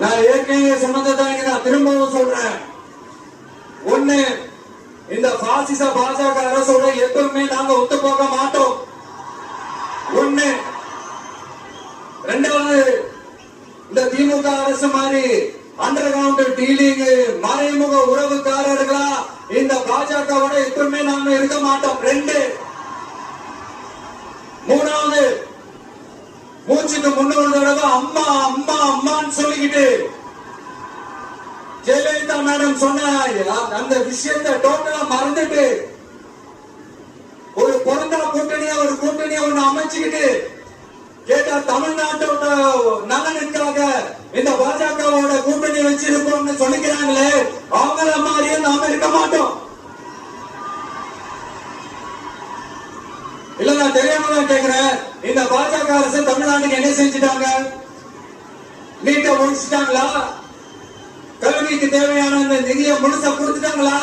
நான் ஏற்கனவே சொன்னதான் நான் திரும்பவும் சொல்றேன். ஒண்ணு, இந்த பாசிச பாஜக அரசோட எப்பவுமே நாங்க ஒத்து போக மாட்டோம். ஒண்ணு. ரெண்டாவது, இந்த திமுக அரசு மாதிரி அண்டர் கிரவுண்ட் டீலிங் மறைமுக உறவுக்காரர்களா இந்த பாஜகவோட எப்பவுமே நாங்க இருக்க மாட்டோம். ரெண்டு. மூணாவது, மூச்சுக்கு 300 தடவை அம்மா அம்மா அம்மான்னு சொல்லிக்கிட்டு ஜெயலலிதா மேடம் சொன்ன அந்த விஷயத்தை டோட்டலா மறந்துட்டு ஒரு பிறந்தா கூட்டணியா ஒரு கூட்டணியா ஒண்ணு அமைச்சுக்கிட்டு கேட்டா தமிழ்நாட்டோட நலனுக்காக இந்த பாஜகவோட கூட்டணி வச்சிருப்போம்னு சொல்லிக்கிறாங்களே, அவங்கள மாதிரியே நாம இருக்க மாட்டோம். இல்ல, நான் தெரியாம தான் கேக்குறேன். இந்த பாஜக அரசு தமிழ்நாட்டுக்கு என்ன செஞ்சுட்டாங்க? நீட்டை முடிச்சுட்டாங்களா? கல்விக்கு தேவையான இந்த நிதியை முழுசா கொடுத்துட்டாங்களா?